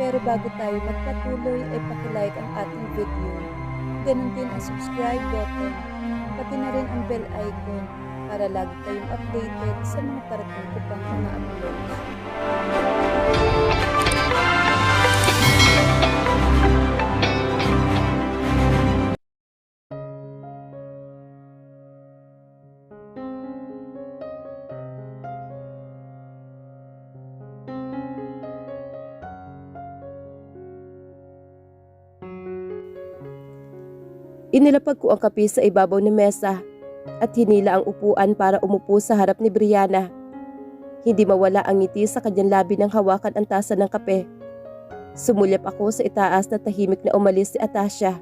Pero bago tayo magpatuloy ay pakilike ang ating video. Ganon din ang subscribe button, pati na rin ang bell icon para lagi kayong updated sa mga parating ko pang mga uploads. Inilapag ko ang kape sa ibabaw ng mesa at hinila ang upuan para umupo sa harap ni Brianna. Hindi mawala ang ngiti sa kanyang labi nang hawakan ang tasa ng kape. Sumulyap ako sa itaas na tahimik na umalis si Atasha.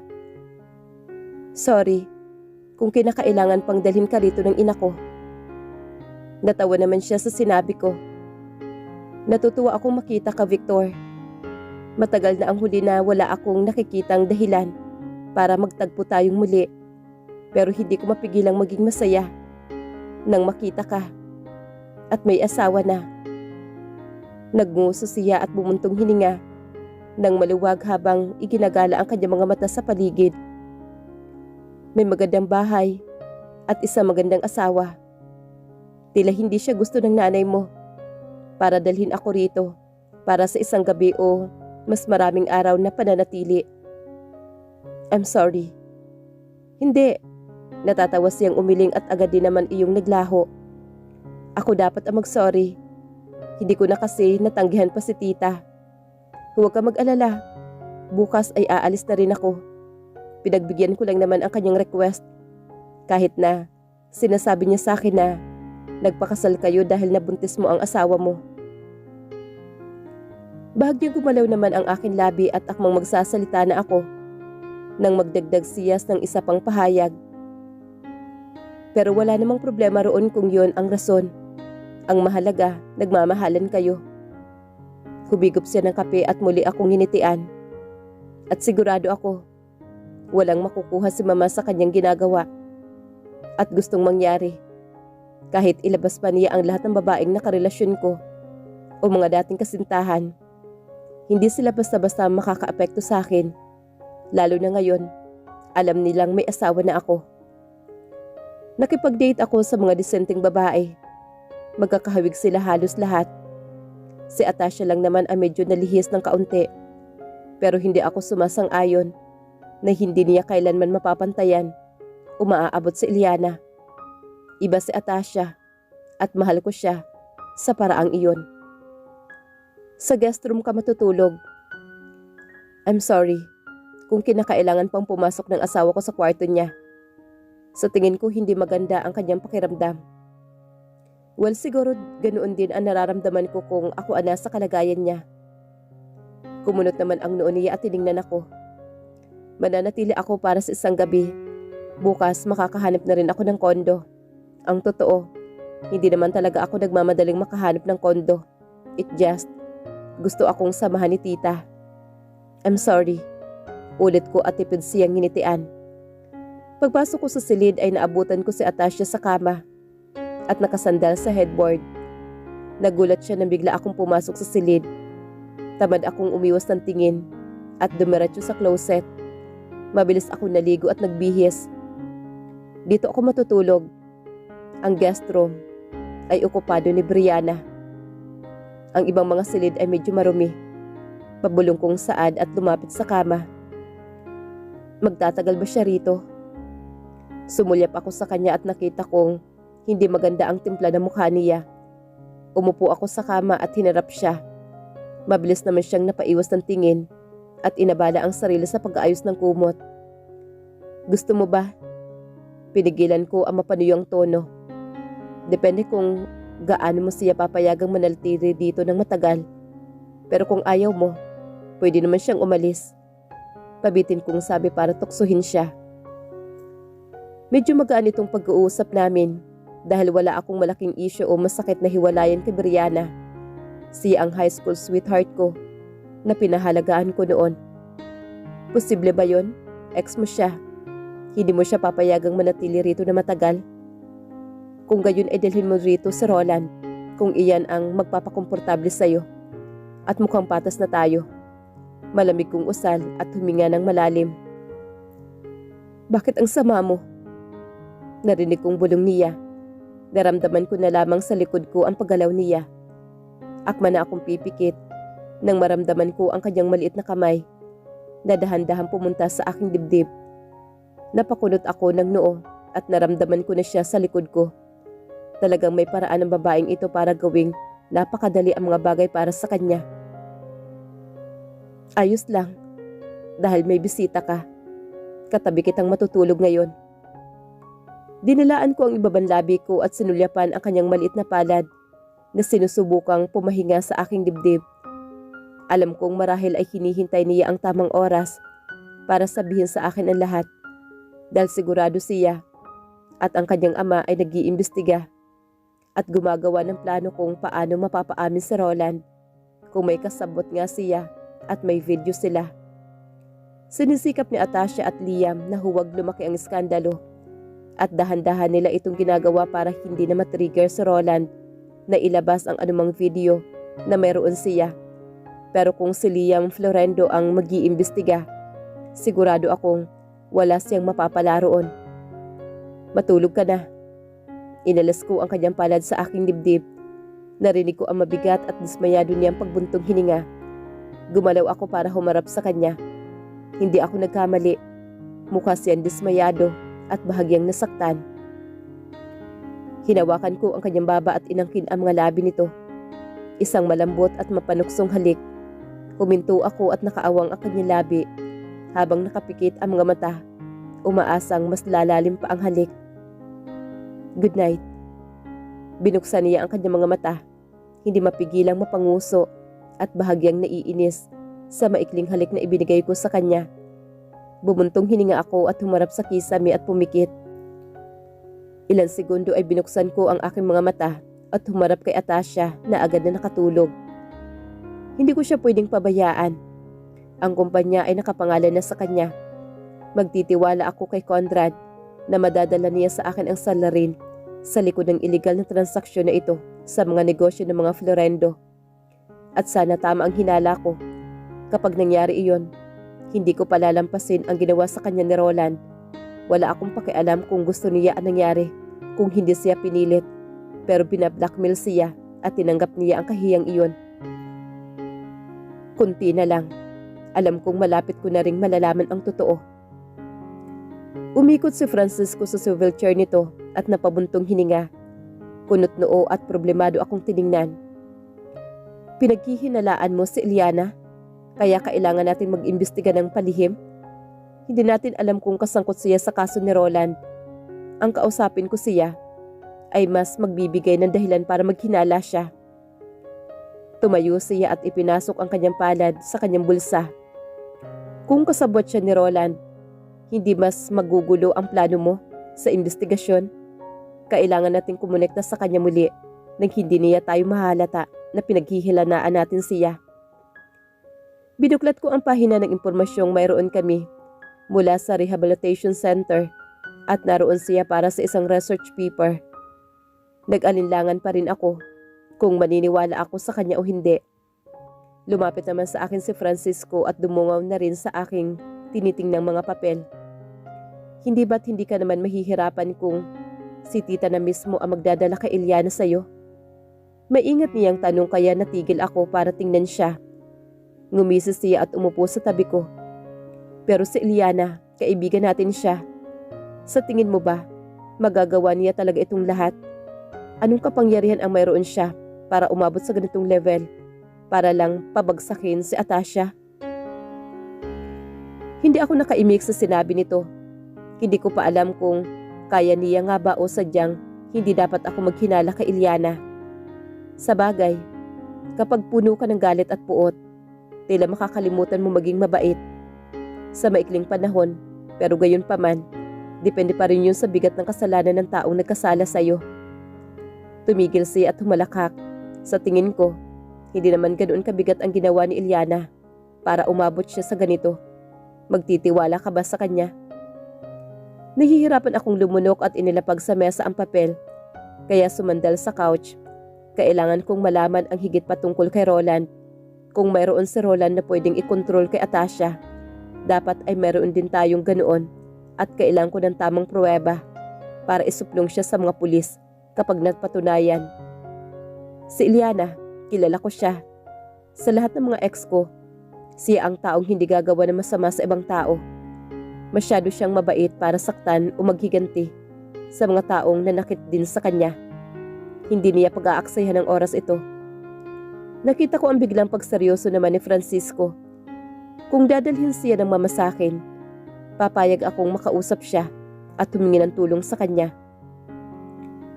Sorry, kung kinakailangan pang dalhin ka rito ng ina ko. Natawa naman siya sa sinabi ko. Natutuwa akong makita ka, Victor. Matagal na ang huli na wala akong nakikitang dahilan para magtagpo tayong muli, pero hindi ko mapigilang maging masaya nang makita ka at may asawa na. Nagnguso siya at bumuntong hininga nang maluwag habang iginagala ang kanyang mga mata sa paligid. May magandang bahay at isang magandang asawa. Tila hindi siya gusto ng nanay mo para dalhin ako rito para sa isang gabi o mas maraming araw na pananatili. I'm sorry. Hindi. Natatawa siyang umiling at agad din naman iyong naglaho. Ako dapat ang mag-sorry. Hindi ko na kasi natanggihan pa si tita. Huwag ka mag-alala. Bukas ay aalis na rin ako. Pinagbigyan ko lang naman ang kanyang request. Kahit na sinasabi niya sa akin na nagpakasal kayo dahil nabuntis mo ang asawa mo. Bahagyang gumalaw naman ang aking labi at akmang magsasalita na ako nang magdagdag siyas ng isa pang pahayag. Pero wala namang problema roon kung yon ang rason. Ang mahalaga, nagmamahalan kayo. Hubigop siya ng kape at muli akong hinitian. At sigurado ako, walang makukuha si mama sa kanyang ginagawa. At gustong mangyari. Kahit ilabas pa niya ang lahat ng babaeng nakarelasyon ko o mga dating kasintahan, hindi sila basta-basta makakaapekto sa akin. Lalo na ngayon, alam nilang may asawa na ako. Nakipag-date ako sa mga disenteng babae. Magkakahawig sila halos lahat. Si Atasha lang naman ang medyo nalihis ng kaunti. Pero hindi ako sumasang-ayon na hindi niya kailanman mapapantayan o maaabot si Eliana. Iba si Atasha at mahal ko siya sa paraang iyon. Sa guest room ka matutulog. I'm sorry kung kinakailangan pang pumasok ng asawa ko sa kwarto niya. Sa tingin ko hindi maganda ang kanyang pakiramdam. Well, siguro ganoon din ang nararamdaman ko kung ako nasa kalagayan niya. Kumunot naman ang noo niya at tiningnan ako. Mananatili ako para sa isang gabi. Bukas makakahanap na rin ako ng kondo. Ang totoo, hindi naman talaga ako nagmamadaling makahanap ng kondo. It just, gusto akong samahan ni tita. I'm sorry. Ulit ko at tipid siyang nginitian. Pagpasok ko sa silid ay naabutan ko si Atasha sa kama at nakasandal sa headboard. Nagulat siya nang bigla akong pumasok sa silid. Tamad akong umiwas ng tingin at dumiretso sa closet. Mabilis akong naligo at nagbihis. Dito ako matutulog. Ang guest room ay okupado ni Brianna. Ang ibang mga silid ay medyo marumi. Pabulong kong saad at lumapit sa kama. Magtatagal ba siya rito? Sumulyap ako sa kanya at nakita kong hindi maganda ang timpla ng mukha niya. Umupo ako sa kama at hinarap siya. Mabilis naman siyang napaiwas ng tingin at inabala ang sarili sa pag-aayos ng kumot. Gusto mo ba? Pinigilan ko ang mapanuyang tono. Depende kung gaano mo siya papayagang manatili dito ng matagal. Pero kung ayaw mo, pwede naman siyang umalis. Pabitin kong sabi para tuksuhin siya. Medyo magaan itong pag-uusap namin dahil wala akong malaking issue o masakit na hiwalayan kay Brianna. Siya ang high school sweetheart ko na pinahalagaan ko noon. Posible ba yon? Ex mo siya. Hindi mo siya papayagang manatili rito na matagal. Kung gayon ay dalhin mo rito si Roland kung iyan ang magpapakomportable sa'yo. At mukhang patas na tayo. Malamig kong usal at huminga ng malalim. Bakit ang sama mo? Narinig kong bulong niya. Naramdaman ko na lamang sa likod ko ang paggalaw niya. Akma na akong pipikit nang maramdaman ko ang kanyang maliit na kamay na dahan-dahan pumunta sa aking dibdib. Napakunot ako ng noo at naramdaman ko na siya sa likod ko. Talagang may paraan ng babaeng ito para gawing napakadali ang mga bagay para sa kanya. Ayos lang, dahil may bisita ka. Katabi kitang matutulog ngayon. Dinilaan ko ang ibabang labi ko at sinulyapan ang kanyang maliit na palad na sinusubukang pumahinga sa aking dibdib. Alam kong marahil ay hinihintay niya ang tamang oras para sabihin sa akin ang lahat, dahil sigurado siya at ang kanyang ama ay nag-iimbestiga at gumagawa ng plano kung paano mapapaamin si Roland kung may kasabot nga siya at may video sila. Sinisikap ni Atasha at Liam na huwag lumaki ang iskandalo at dahan-dahan nila itong ginagawa para hindi na matrigger si Roland na ilabas ang anumang video na mayroon siya. Pero kung si Liam Florendo ang mag-iimbestiga, sigurado akong wala siyang mapapala roon. Matulog ka na. Inalas ko ang kanyang palad sa aking dibdib. Narinig ko ang mabigat at dismayado niyang pagbuntong hininga. Gumalaw ako para humarap sa kanya. Hindi ako nagkamali. Mukha siyang dismayado at bahagyang nasaktan. Hinawakan ko ang kanyang baba at inangkin ang mga labi nito. Isang malambot at mapanuksong halik. Huminto ako at nakaawang ang kanyang labi habang nakapikit ang mga mata. Umaasang mas lalalim pa ang halik. Good night. Binuksan niya ang kanyang mga mata. Hindi mapigilang mapanguso at bahagyang naiinis sa maikling halik na ibinigay ko sa kanya. Bumuntong hininga ako at humarap sa kisame at pumikit. Ilang segundo ay binuksan ko ang aking mga mata at humarap kay Atasha na agad na nakatulog. Hindi ko siya pwedeng pabayaan. Ang kumpanya ay nakapangalan na sa kanya. Magtitiwala ako kay Conrad na madadala niya sa akin ang salarin sa likod ng illegal na transaksyon na ito sa mga negosyo ng mga Florendo. At sana tama ang hinala ko. Kapag nangyari iyon, hindi ko palalampasin ang ginawa sa kanya ni Roland. Wala akong pakialam kung gusto niya ang nangyari, kung hindi siya pinilit. Pero binablackmail siya at tinanggap niya ang kahiyang iyon. Kunti na lang. Alam kong malapit ko na ring malalaman ang totoo. Umikot si Francisco sa swivel chair nito at napabuntong hininga. Kunot noo at problemado akong tiningnan. Pinaghihinalaan mo si Eliana? Kaya kailangan natin mag-imbestiga ng palihim? Hindi natin alam kung kasangkot siya sa kaso ni Roland. Ang kausapin ko siya ay mas magbibigay ng dahilan para maghinala siya. Tumayo siya at ipinasok ang kanyang palad sa kanyang bulsa. Kung kasabot siya ni Roland, hindi mas magugulo ang plano mo sa investigasyon. Kailangan nating kumonekta sa kanya muli nang hindi niya tayo mahalata na pinaghihilanaan natin siya. Binuklat ko ang pahina ng impormasyong mayroon kami mula sa Rehabilitation Center at naroon siya para sa isang research paper. Nag-alinlangan pa rin ako kung maniniwala ako sa kanya o hindi. Lumapit naman sa akin si Francisco at dumungaw na rin sa aking tinitingnang mga papel. Hindi ba't hindi ka naman mahihirapan kung si tita na mismo ang magdadala kay Eliana sa'yo? Maingat niyang tanong kaya natigil ako para tingnan siya. Ngumisi siya at umupo sa tabi ko. Pero si Eliana, kaibigan natin siya. Sa tingin mo ba, magagawa niya talaga itong lahat? Anong kapangyarihan ang mayroon siya para umabot sa ganitong level? Para lang pabagsakin si Atasha? Hindi ako nakaimik sa sinabi nito. Hindi ko pa alam kung kaya niya nga ba o sadyang hindi dapat ako maghinala kay Eliana. Sa bagay, kapag puno ka ng galit at puot, tila makakalimutan mo maging mabait. Sa maikling panahon, pero gayon pa man, depende pa rin yun sa bigat ng kasalanan ng taong nagkasala sa'yo. Tumigil siya at humalakak. Sa tingin ko, hindi naman ganoon kabigat ang ginawa ni Eliana para umabot siya sa ganito. Magtitiwala ka ba sa kanya? Nahihirapan akong lumunok at inilapag sa mesa ang papel, kaya sumandal sa couch. Kailangan kong malaman ang higit pa tungkol kay Roland. Kung mayroon si Roland na pwedeng ikontrol kay Atasha, dapat ay mayroon din tayong ganoon at kailangan ko ng tamang pruweba para isuplong siya sa mga pulis kapag napatunayan. Si Iliana, kilala ko siya. Sa lahat ng mga ex ko, siya ang taong hindi gagawa ng masama sa ibang tao. Masyado siyang mabait para saktan o maghiganti sa mga taong nanakit din sa kanya. Hindi niya pag-aaksayahan ng oras ito. Nakita ko ang biglang pagseryoso naman ni Francisco. Kung dadalhin siya ng mamasakin, papayag akong makausap siya at humingi ng tulong sa kanya.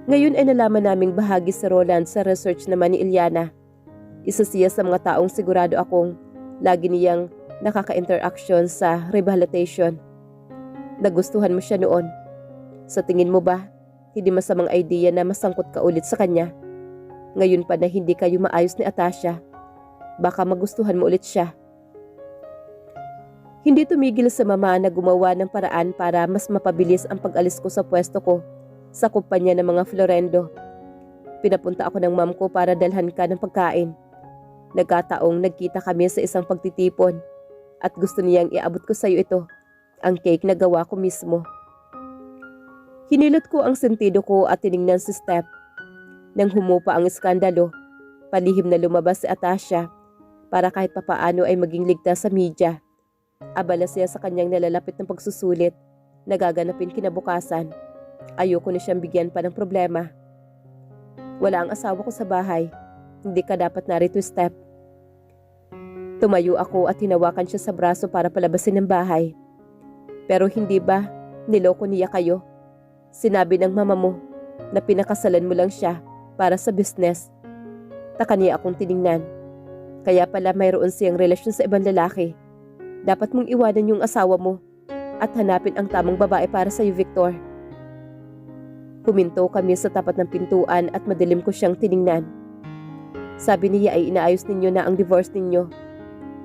Ngayon ay nalaman naming bahagi si Roland sa research naman ni Iliana. Isa siya sa mga taong sigurado akong lagi niyang nakaka-interaction sa rehabilitation. Nagustuhan mo siya noon. Sa tingin mo ba, hindi masamang idea na masangkot ka ulit sa kanya? Ngayon pa na hindi kayo maayos ni Atasha, baka magustuhan mo ulit siya. Hindi tumigil sa mama na gumawa ng paraan para mas mapabilis ang pag-alis ko sa pwesto ko sa kumpanya ng mga Florendo. Pinapunta ako ng mom ko para dalhan ka ng pagkain. Nagkataong nagkita kami sa isang pagtitipon at gusto niyang iabot ko sa iyo ito, ang cake na gawa ko mismo. Hinilot ko ang sentido ko at tiningnan si Steph. Nang humupa ang iskandalo, palihim na lumabas si Atasha para kahit papaano ay maging ligtas sa media. Abala siya sa kanyang nalalapit ng pagsusulit, nagaganapin kinabukasan. Ayoko na siyang bigyan pa ng problema. Wala ang asawa ko sa bahay. Hindi ka dapat narito, Steph. Tumayo ako at hinawakan siya sa braso para palabasin ng bahay. Pero hindi ba niloko niya kayo? Sinabi ng mama mo na pinakasalan mo lang siya para sa business. Taka niya akong tiningnan. Kaya pala mayroon siyang relasyon sa ibang lalaki. Dapat mong iwanan yung asawa mo at hanapin ang tamang babae para sa iyo, Victor. Huminto kami sa tapat ng pintuan at madilim ko siyang tiningnan. Sabi niya ay inaayos ninyo na ang divorce ninyo.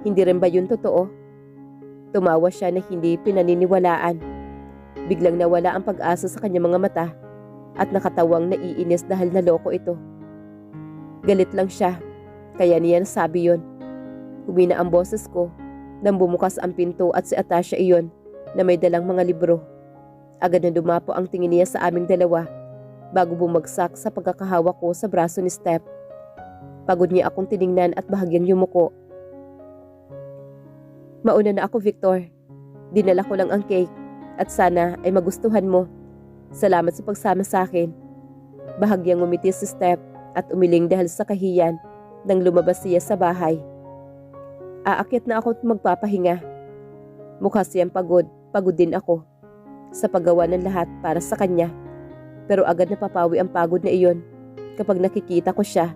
Hindi rin ba yun totoo? Tumawa siya na hindi pinaniniwalaan. Biglang nawala ang pag-asa sa kanyang mga mata at nakatawang naiinis dahil naloko ito. Galit lang siya, kaya niya nasabi yon. Humina ang boses ko nang bumukas ang pinto at si Atasha iyon na may dalang mga libro. Agad na dumapo ang tingin niya sa aming dalawa bago bumagsak sa pagkakahawak ko sa braso ni Steph. Pagod niya akong tiningnan at bahagyang yumuko. Mauna na ako, Victor. Dinala ko lang ang cake at sana ay magustuhan mo. Salamat sa pagsama sa akin. Bahagyang ngumiti si Steph at umiling dahil sa kahiyan nang lumabas siya sa bahay. Aakyat na ako at magpapahinga. Mukha siyang pagod din ako sa paggawa ng lahat para sa kanya. Pero agad napapawi ang pagod na iyon kapag nakikita ko siya.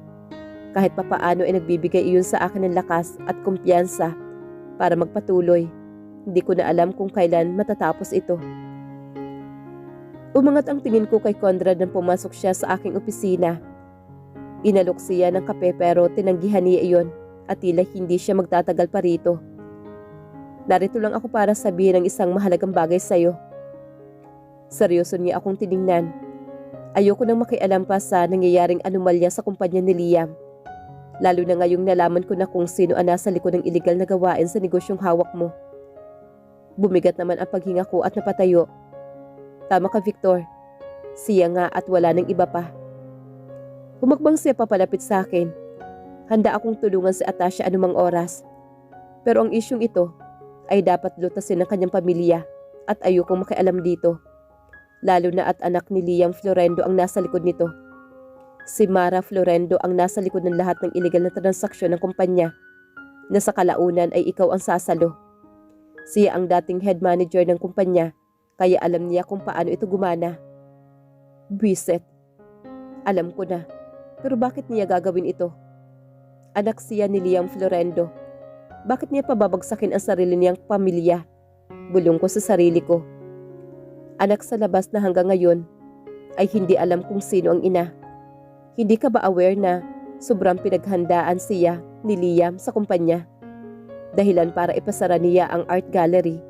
Kahit papaano ay nagbibigay iyon sa akin ng lakas at kumpiyansa para magpatuloy. Hindi ko na alam kung kailan matatapos ito. Umangat ang tingin ko kay Conrad nang pumasok siya sa aking opisina. Inalok siya ng kape pero tinanggihan niya iyon at tila hindi siya magtatagal pa rito. Narito lang ako para sabihin ng isang mahalagang bagay sa iyo. Seryoso niya akong tiningnan. Ayoko nang makialam pa sa nangyayaring anomalya sa kumpanya ni Liam. Lalo na ngayong nalaman ko na kung sino ang nasa likod ng iligal na gawain sa negosyong hawak mo. Bumigat naman ang paghinga ko at napatayo. Tama ka, Victor. Siya nga at wala nang iba pa. Humakbang siya papalapit sa akin. Handa akong tulungan si Atasha anumang oras. Pero ang isyong ito ay dapat lutasin ng kanyang pamilya at ayokong makialam dito. Lalo na at anak ni Liam Florendo ang nasa likod nito. Si Mara Florendo ang nasa likod ng lahat ng iligal na transaksyon ng kumpanya na sa kalaunan ay ikaw ang sasalo. Siya ang dating head manager ng kumpanya kaya alam niya kung paano ito gumana. Buiset. Alam ko na. Pero bakit niya gagawin ito? Anak siya ni Liam Florendo. Bakit niya pababagsakin ang sarili niyang pamilya? Bulong ko sa sarili ko. Anak sa labas na hanggang ngayon ay hindi alam kung sino ang ina. Hindi ka ba aware na sobrang pinaghandaan siya ni Liam sa kumpanya? Dahilan para ipasara niya ang art gallery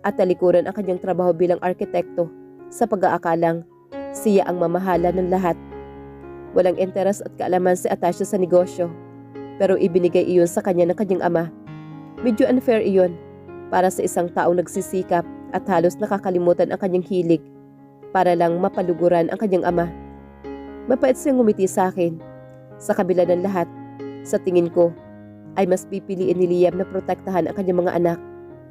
at talikuran ang kanyang trabaho bilang arkitekto sa pag-aakalang siya ang mamahala ng lahat. Walang interes at kaalaman si Atasha sa negosyo, pero ibinigay iyon sa kanya ng kanyang ama. Medyo unfair iyon para sa isang taong nagsisikap at halos nakakalimutan ang kanyang hilig para lang mapaluguran ang kanyang ama. Mapait siyang ngumiti sa akin. Sa kabila ng lahat, sa tingin ko ay mas pipiliin ni Liam na protektahan ang kanyang mga anak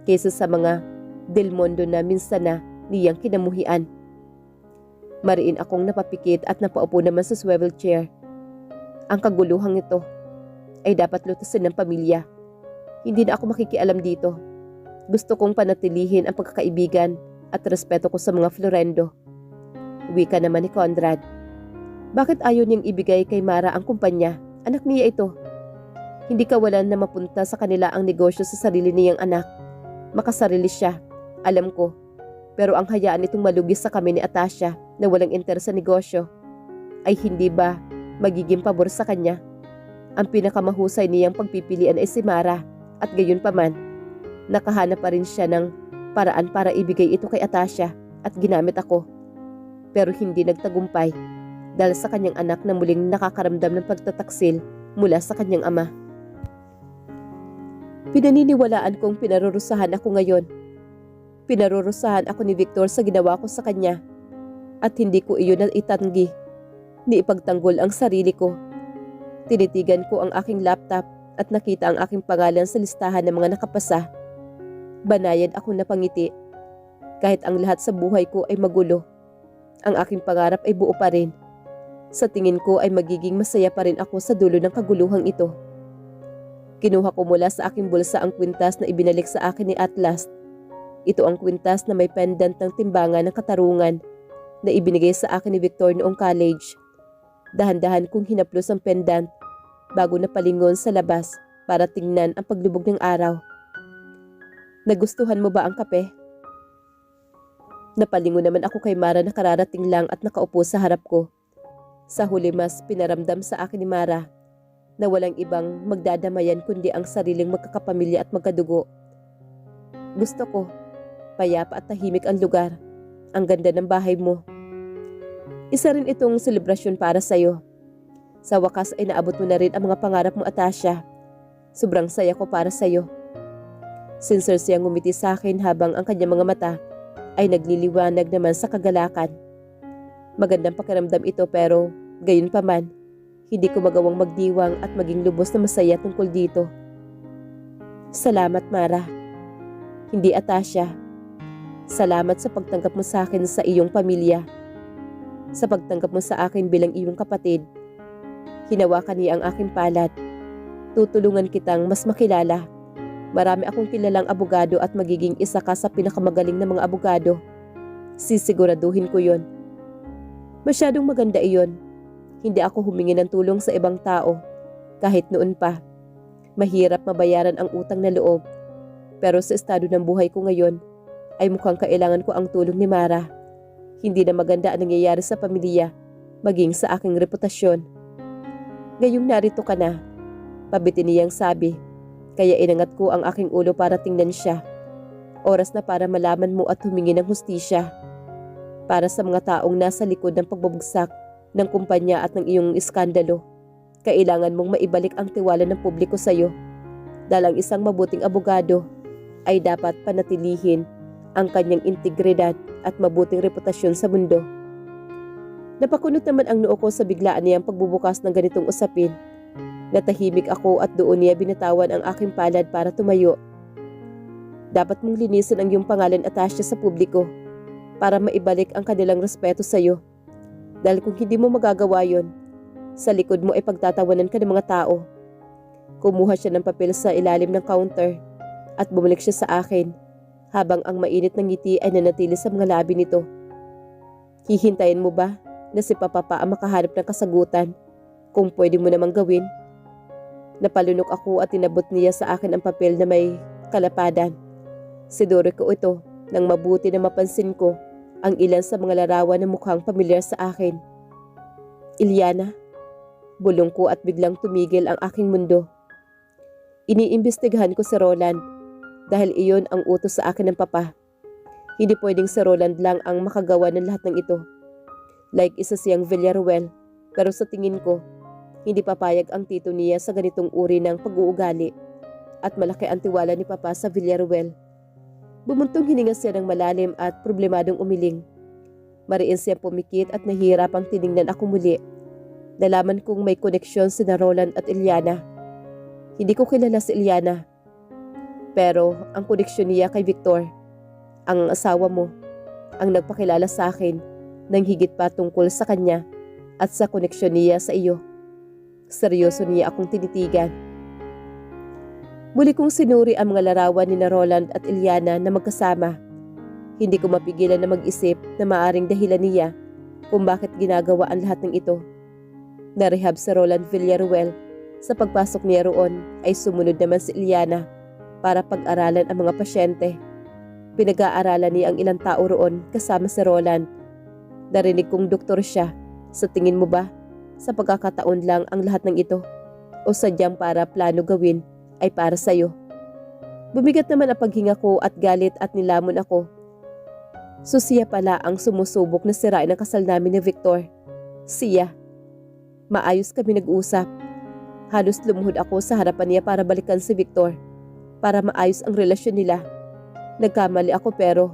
kaysa sa mga Del Mundo na minsan na niyang kinamuhian. Mariin akong napapikit at napaupo naman sa swivel chair. Ang kaguluhang ito ay dapat lutasin ng pamilya. Hindi na ako makikialam dito. Gusto kong panatilihin ang pagkakaibigan at respeto ko sa mga Florendo. Wika naman ni Conrad. Bakit ayaw niyang ibigay kay Mara ang kumpanya? Anak niya ito. Hindi kawalan na mapunta sa kanila ang negosyo sa sarili niyang anak. Makasarili siya, alam ko. Pero ang hayaan itong malugis sa kami ni Atasha na walang interes sa negosyo ay hindi ba magiging pabor sa kanya? Ang pinakamahusay niyang pagpipilian ay si Mara at gayon pa man, nakahanap pa rin siya ng paraan para ibigay ito kay Atasha at ginamit ako. Pero hindi nagtagumpay dahil sa kanyang anak na muling nakakaramdam ng pagtataksil mula sa kanyang ama. Pinaniniwalaan kong pinarurusahan ako ngayon. Pinarurusahan ako ni Victor sa ginawa ko sa kanya at hindi ko iyon na itanggi ni ipagtanggol ang sarili ko. Tinitigan ko ang aking laptop at nakita ang aking pangalan sa listahan ng mga nakapasa. Banayad akong napangiti. Kahit ang lahat sa buhay ko ay magulo, ang aking pangarap ay buo pa rin. Sa tingin ko ay magiging masaya pa rin ako sa dulo ng kaguluhang ito. Kinuha ko mula sa aking bulsa ang kwintas na ibinalik sa akin ni Atlas. Ito ang kwintas na may pendant ng timbangan ng katarungan na ibinigay sa akin ni Victor noong college. Dahan-dahan kong hinaplos ang pendant bago napalingon sa labas para tingnan ang paglubog ng araw. Nagustuhan mo ba ang kape? Napalingon naman ako kay Mara na kararating lang at nakaupo sa harap ko. Sa huli mas pinaramdam sa akin ni Mara na walang ibang magdadamayan kundi ang sariling magkakapamilya at magkadugo. Gusto ko, payapa at tahimik ang lugar. Ang ganda ng bahay mo. Isa rin itong selebrasyon para sa'yo. Sa wakas ay naabot mo na rin ang mga pangarap mo, Atasha. Sobrang saya ko para sa'yo. Sincere siyang ngumiti sa akin habang ang kanyang mga mata ay nagliliwanag naman sa kagalakan. Magandang pakiramdam ito pero gayon pa man, hindi ko magawang magdiwang at maging lubos na masaya tungkol dito. Salamat, Mara. Hindi, Atasha. Salamat sa pagtanggap mo sa akin sa iyong pamilya. Sa pagtanggap mo sa akin bilang iyong kapatid. Hinawakan niya ang aking palad. Tutulungan kitang mas makilala. Marami akong kilalang abogado at magiging isa ka sa pinakamagaling na mga abogado. Sisiguraduhin ko yon. Masyadong maganda iyon. Hindi ako humingi ng tulong sa ibang tao. Kahit noon pa. Mahirap mabayaran ang utang na loob. Pero sa estado ng buhay ko ngayon, ay mukhang kailangan ko ang tulong ni Mara. Hindi na maganda ang nangyayari sa pamilya, maging sa aking reputasyon. Ngayong narito ka na, pabitin niyang sabi, kaya inangat ko ang aking ulo para tingnan siya. Oras na para malaman mo at humingi ng hustisya. Para sa mga taong nasa likod ng pagbubagsak ng kumpanya at ng iyong iskandalo, kailangan mong maibalik ang tiwala ng publiko sa iyo. Dahil ang isang mabuting abogado ay dapat panatilihin ang kanyang integridad at mabuting reputasyon sa mundo. Napakunot naman ang noo ko sa biglaan niyang pagbubukas ng ganitong usapin. Natahimik ako at doon niya binatawan ang aking palad para tumayo. Dapat mong linisin ang iyong pangalan, Atasha, sa publiko para maibalik ang kanilang respeto sa iyo. Dahil kung hindi mo magagawa yon, sa likod mo ay pagtatawanan ka ng mga tao. Kumuha siya ng papel sa ilalim ng counter at bumalik siya sa akin habang ang mainit ng ngiti ay nanatili sa mga labi nito. Hihintayin mo ba na si Papa ang makahanap ng kasagutan kung pwede mo namang gawin? Napalunok ako at tinabot niya sa akin ang papel na may kalapadan. Sinuri ko ito nang mabuti na mapansin ko ang ilan sa mga larawan na mukhang pamilyar sa akin. Ilyana, bulong ko at biglang tumigil ang aking mundo. Iniimbestigahan ko si Roland dahil iyon ang utos sa akin ng Papa. Hindi pwedeng si Roland lang ang makagawa ng lahat ng ito. Like isa siyang Villaruel, pero sa tingin ko Hindi papayag ang tito niya sa ganitong uri ng pag-uugali at malaki ang tiwala ni Papa sa Villaruel. Bumuntong hininga siya ng malalim at problemadong umiling. Mariin siyang pumikit at nahihirapang tiningnan ako muli. Nalaman kong may koneksyon sina Roland at Eliana. Hindi ko kilala si Eliana. Pero ang koneksyon niya kay Victor, ang asawa mo, ang nagpakilala sa akin ng higit pa tungkol sa kanya at sa koneksyon niya sa iyo. Seryoso niya akong tinitigan. Muli kong sinuri ang mga larawan ni na Roland at Eliana na magkasama. Hindi ko mapigilan na mag-isip na maaring dahilan niya kung bakit ginagawa ang lahat ng ito. Narehab si Roland Villaruel. Sa pagpasok niya roon ay sumunod naman si Eliana para pag-aralan ang mga pasyente. Pinag-aaralan niya ang ilang tao roon kasama si Roland. Narinig kong doktor siya. Sa tingin mo ba, sa pagkakataon lang ang lahat ng ito? O sadyang para plano gawin ay para sa'yo? Bumigat naman ang paghinga ko at galit at nilamon ako. So siya pala ang sumusubok na sirain ang kasal namin ni Victor. Siya. Maayos kami nag-usap. Halos lumuhod ako sa harapan niya para balikan si Victor. Para maayos ang relasyon nila. Nagkamali ako pero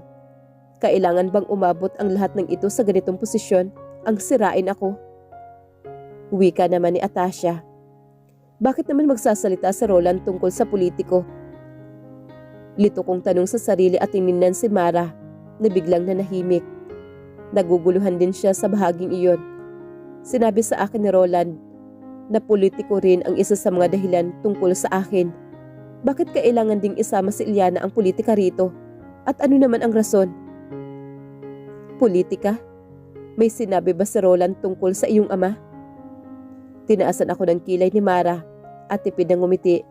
kailangan bang umabot ang lahat ng ito sa ganitong posisyon ang sirain ako? Wika naman ni Atasha. Bakit naman magsasalita si Roland tungkol sa politiko? Lito kong tanong sa sarili at tiningnan si Mara na biglang nanahimik. Naguguluhan din siya sa bahaging iyon. Sinabi sa akin ni Roland na politiko rin ang isa sa mga dahilan tungkol sa akin. Bakit kailangan ding isama si Eliana ang politika rito? At ano naman ang rason? Politika? May sinabi ba si Roland tungkol sa iyong ama? Tinaasan ako ng kilay ni Mara at tipid ng ngumiti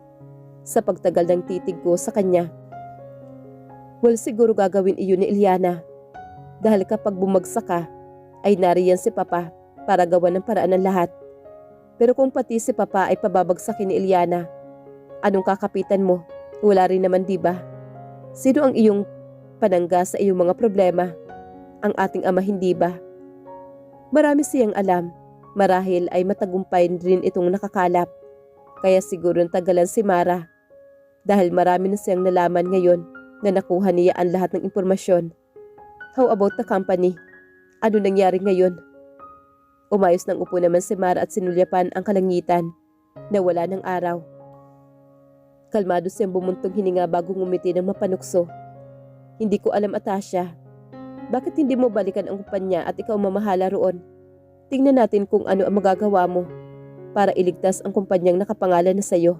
sa pagtagal ng titig ko sa kanya. Well, siguro gagawin iyon ni Eliana. Dahil kapag bumagsak ka, ay nariyan si Papa para gawa ng paraan ng lahat. Pero kung pati si Papa ay pababagsakin ni Eliana, anong kakapitan mo? Wala rin naman, diba? Sino ang iyong panangga sa iyong mga problema? Ang ating ama, hindi ba? Marami siyang alam. Marahil ay matagumpay rin itong nakakalap. Kaya siguro natagalan si Mara. Dahil marami na siyang nalaman ngayon na nakuha niya ang lahat ng impormasyon. How about the company? Ano nangyari ngayon? Umayos ng upo naman si Mara at sinulyapan ang kalangitan na wala ng araw. Kalmado siyang bumuntong hininga bago ngumiti ng mapanukso. Hindi ko alam, Atasha. Bakit hindi mo balikan ang kumpanya at ikaw mamahala roon? Tingnan natin kung ano ang magagawa mo para iligtas ang kumpanyang nakapangalan na sayo.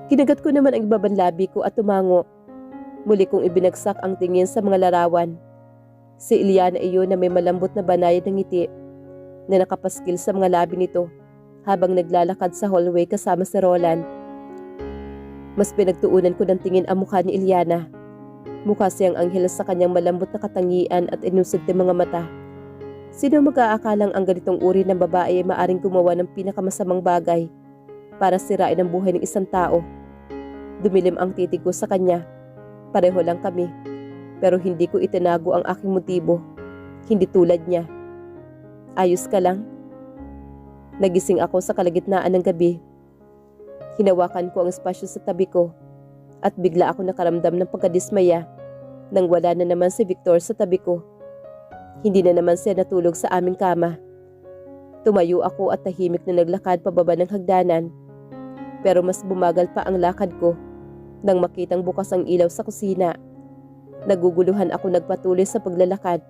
Kinagat ko naman ang ibabang labi ko at tumango. Muli kong ibinagsak ang tingin sa mga larawan. Si Eliana iyon na may malambot na banayad ng ngiti na nakapaskil sa mga labi nito habang naglalakad sa hallway kasama si Roland. Mas pinagtuunan ko ng tingin ang mukha ni Eliana. Mukha siyang anghel sa kanyang malambot na katangian at inusid ng mga mata. Sino mag-aakalang ang ganitong uri ng babae ay maaring gumawa ng pinakamasamang bagay para sirain ang buhay ng isang tao? Dumilim ang titig ko sa kanya. Pareho lang kami. Pero hindi ko itinago ang aking motibo. Hindi tulad niya. Ayos ka lang? Nagising ako sa kalagitnaan ng gabi. Hinawakan ko ang espasyo sa tabi ko at bigla ako nakaramdam ng pagkadismaya nang wala na naman si Victor sa tabi ko. Hindi na naman siya natulog sa aming kama. Tumayo ako at tahimik na naglakad pababa ng hagdanan. Pero mas bumagal pa ang lakad ko nang makitang bukas ang ilaw sa kusina. Naguguluhan ako nagpatuloy sa paglalakad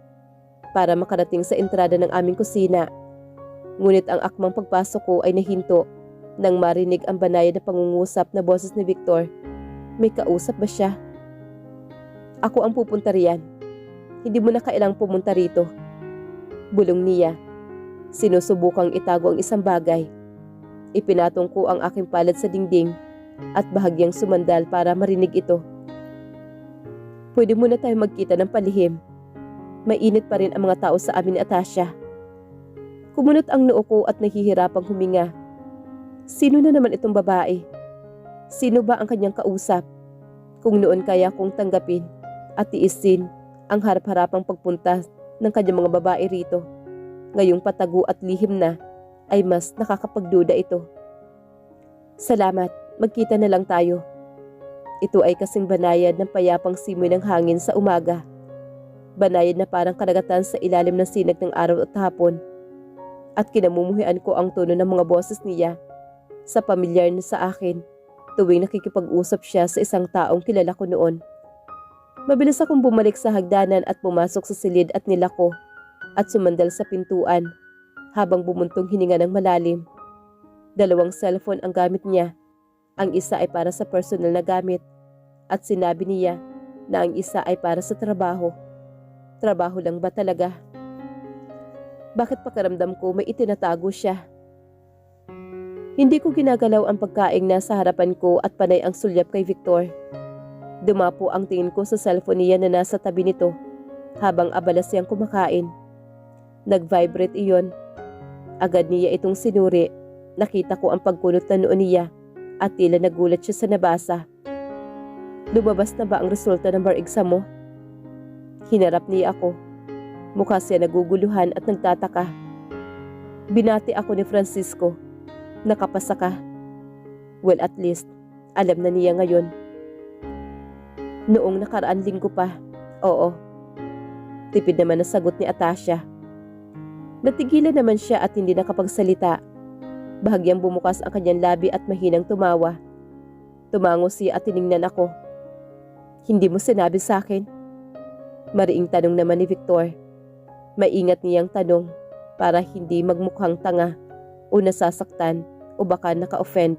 para makarating sa entrada ng aming kusina. Ngunit ang akmang pagpasok ko ay nahinto nang marinig ang banayad na pangungusap na boses ni Victor. May kausap ba siya? Ako ang pupunta riyan. Hindi mo na kailang pumunta rito. Bulong niya. Sinusubukang itago ang isang bagay. Ipinatong ko ang aking palad sa dingding at bahagyang sumandal para marinig ito. Pwede muna tayo magkita ng palihim. Mainit pa rin ang mga tao sa amin ni Atasha. Kumunot ang noo ko at nahihirapang huminga. Sino na naman itong babae? Sino ba ang kanyang kausap? Kung noon kaya kong tanggapin at tiisin ang harap-harapang pagpunta ng kanyang mga babae rito. Ngayong patago at lihim na ay mas nakakapagduda ito. Salamat, magkita na lang tayo. Ito ay kasing banayad ng payapang simoy ng hangin sa umaga. Banayad na parang karagatan sa ilalim ng sinag ng araw at hapon. At kinamumuhian ko ang tono ng mga boses niya sa pamilyar na sa akin tuwing nakikipag-usap siya sa isang taong kilala ko noon. Mabilis akong bumalik sa hagdanan at pumasok sa silid at nilako at sumandal sa pintuan habang bumuntong hininga ng malalim. 2 cellphone ang gamit niya. Ang isa ay para sa personal na gamit at sinabi niya na ang isa ay para sa trabaho. Trabaho lang ba talaga? Bakit pakiramdam ko may itinatago siya? Hindi ko ginagalaw ang pagkaing nasa harapan ko at panay ang sulyap kay Victor. Dumapo ang tingin ko sa cellphone niya na nasa tabi nito habang abala siyang kumakain. Nag-vibrate iyon. Agad niya itong sinuri. Nakita ko ang pagkunot na noo niya at tila nagulat siya sa nabasa. Lumabas na ba ang resulta ng bar exam mo? Hinarap niya ako. Mukha siya naguguluhan at nagtataka. Binati ako ni Francisco. Nakapasa ka. Well, at least, alam na niya ngayon. Noong nakaraan linggo pa, oo. Tipid naman ang sagot ni Atasha. Natigilan naman siya at hindi nakapagsalita. Bahagyang bumukas ang kanyang labi at mahinang tumawa. Tumango siya at tiningnan ako. Hindi mo sinabi sa akin? Mariing tanong naman ni Victor. Maingat niyang tanong para hindi magmukhang tanga o nasasaktan o baka naka-offend.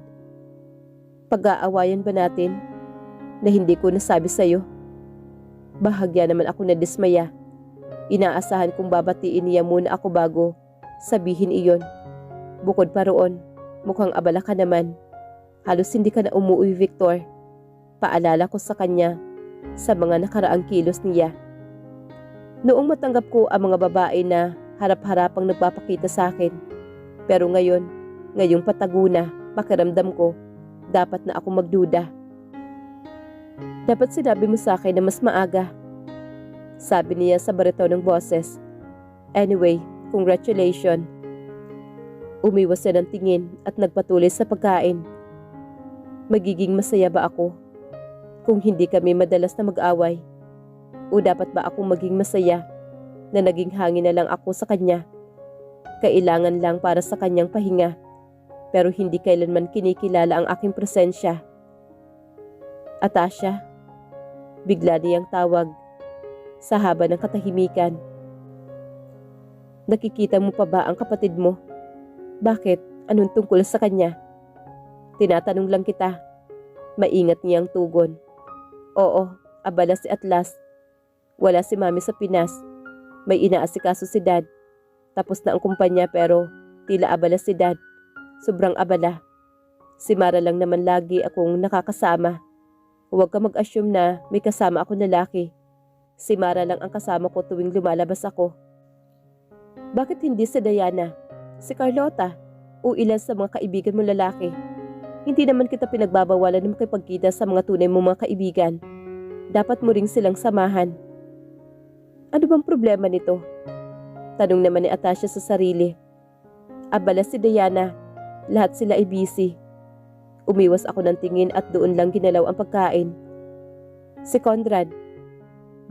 Pag-aawayan ba natin na hindi ko nasabi sa'yo? Bahagya naman ako na dismaya. Inaasahan kong babatiin niya muna ako bago sabihin iyon. Bukod pa roon, mukhang abala ka naman. Halos hindi ka na umuwi, Victor. Paalala ko sa kanya sa mga nakaraang kilos niya. Noong matanggap ko ang mga babae na harap-harapang nagpapakita sa akin. Pero ngayong patago na, pakiramdam ko, dapat na ako magduda. Dapat sinabi mo sa akin na mas maaga. Sabi niya sa barito ng boses. Anyway, congratulations. Umiwas siya ng tingin at nagpatuloy sa pagkain. Magiging masaya ba ako kung hindi kami madalas na mag-away? O dapat ba akong maging masaya na naging hangin na lang ako sa kanya? Kailangan lang para sa kanyang pahinga, pero hindi kailanman kinikilala ang aking presensya. Atasha, bigla niyang tawag sa haba ng katahimikan. Nakikita mo pa ba ang kapatid mo? Bakit? Anong tungkol sa kanya? Tinatanong lang kita. Maingat niyang tugon. Oo, abala si Atlas. Wala si Mami sa Pinas. May inaasikaso si Dad. Tapos na ang kumpanya pero tila abala si Dad. Sobrang abala. Si Mara lang naman lagi akong nakakasama. Huwag ka mag-assume na may kasama akong lalaki. Si Mara lang ang kasama ko tuwing lumalabas ako. Bakit hindi si Diana? Si Carlota? O ilan sa mga kaibigan mo lalaki? Hindi naman kita pinagbabawalan na makipagkita sa mga tunay mong mga kaibigan. Dapat mo ring silang samahan. Ano bang problema nito? Tanong naman ni Atasha sa sarili. Abala si Diana. Lahat sila ay busy. Umiwas ako ng tingin at doon lang ginalaw ang pagkain. Si Conrad.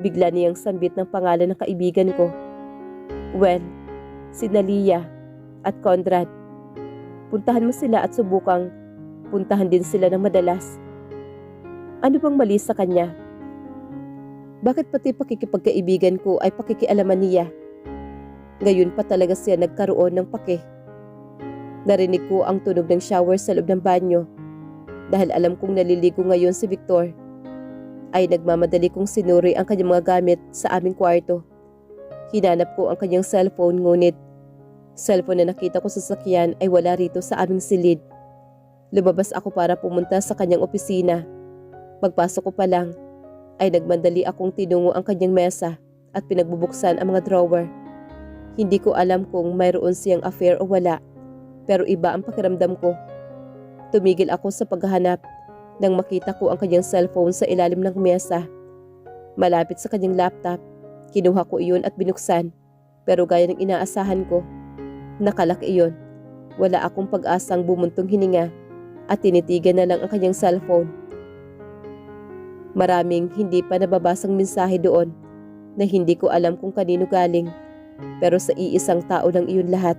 Bigla niyang sambit ng pangalan ng kaibigan ko. Well, si Nalia at Conrad. Puntahan mo sila at subukang puntahan din sila ng madalas. Ano bang mali sa kanya? Bakit pati pakikipagkaibigan ko ay pakikialaman niya? Ngayon pa talaga siya nagkaroon ng pake. Narinig ko ang tunog ng shower sa loob ng banyo. Dahil alam kong naliligo ngayon si Victor, ay nagmamadali kong sinuri ang kanyang mga gamit sa aming kwarto. Hinanap ko ang kanyang cellphone ngunit cellphone na nakita ko sa sakyan ay wala rito sa aming silid. Lumabas ako para pumunta sa kanyang opisina. Pagpasok ko pa lang, ay nagmandali akong tinungo ang kanyang mesa at pinagbubuksan ang mga drawer. Hindi ko alam kung mayroon siyang affair o wala, pero iba ang pakiramdam ko. Tumigil ako sa paghahanap nang makita ko ang kanyang cellphone sa ilalim ng mesa. Malapit sa kanyang laptop, kinuha ko iyon at binuksan, pero gaya ng inaasahan ko, nakalak iyon. Wala akong pag-asang bumuntong hininga at tinitigan na lang ang kanyang cellphone. Maraming hindi pa nababasang mensahe doon na hindi ko alam kung kanino galing, pero sa iisang tao lang iyon lahat.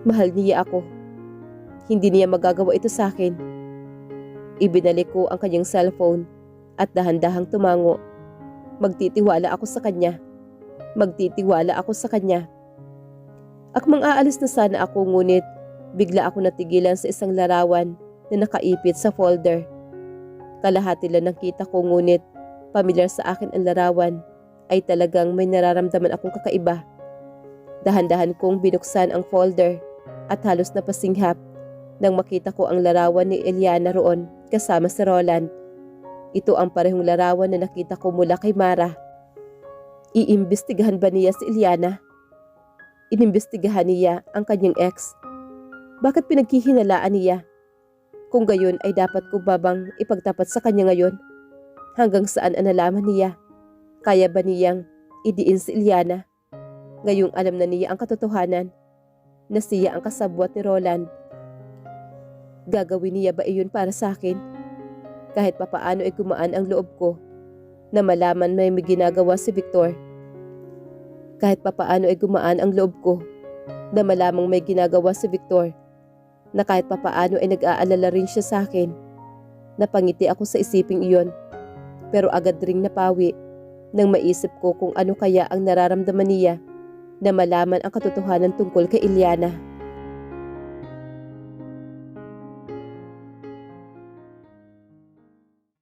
Mahal niya ako. Hindi niya magagawa ito sa akin. Ibinalik ko ang kanyang cellphone at dahan-dahang tumango. Magtitiwala ako sa kanya. Magtitiwala ako sa kanya. Akmang aalis na sana ako, ngunit bigla ako natigilan sa isang larawan na nakaipit sa folder. Kalahati lang ng kita ko, ngunit pamilyar sa akin ang larawan ay talagang may nararamdaman akong kakaiba. Dahan-dahan kong binuksan ang folder at halos napasinghap nang makita ko ang larawan ni Eliana roon kasama si Roland. Ito ang parehong larawan na nakita ko mula kay Mara. Iimbestigahan ba niya si Eliana? Inimbestigahan niya ang kanyang ex. Bakit pinagkihinalaan niya? Kung gayon ay dapat ko babang ipagtapat sa kanya ngayon? Hanggang saan ang nalaman niya? Kaya ba niyang idiin si Eliana? Ngayong alam na niya ang katotohanan na siya ang kasabwat ni Roland. Gagawin niya ba iyon para sa akin? Kahit papaano ay gumaan ang loob ko na malaman may ginagawa si Victor. Kahit papaano ay gumaan ang loob ko na malamang may ginagawa si Victor, na kahit papaano ay nag-aalala rin siya sa akin. Napangiti ako sa isiping iyon, pero agad ring napawi nang maisip ko kung ano kaya ang nararamdaman niya na malaman ang katotohanan tungkol kay Eliana.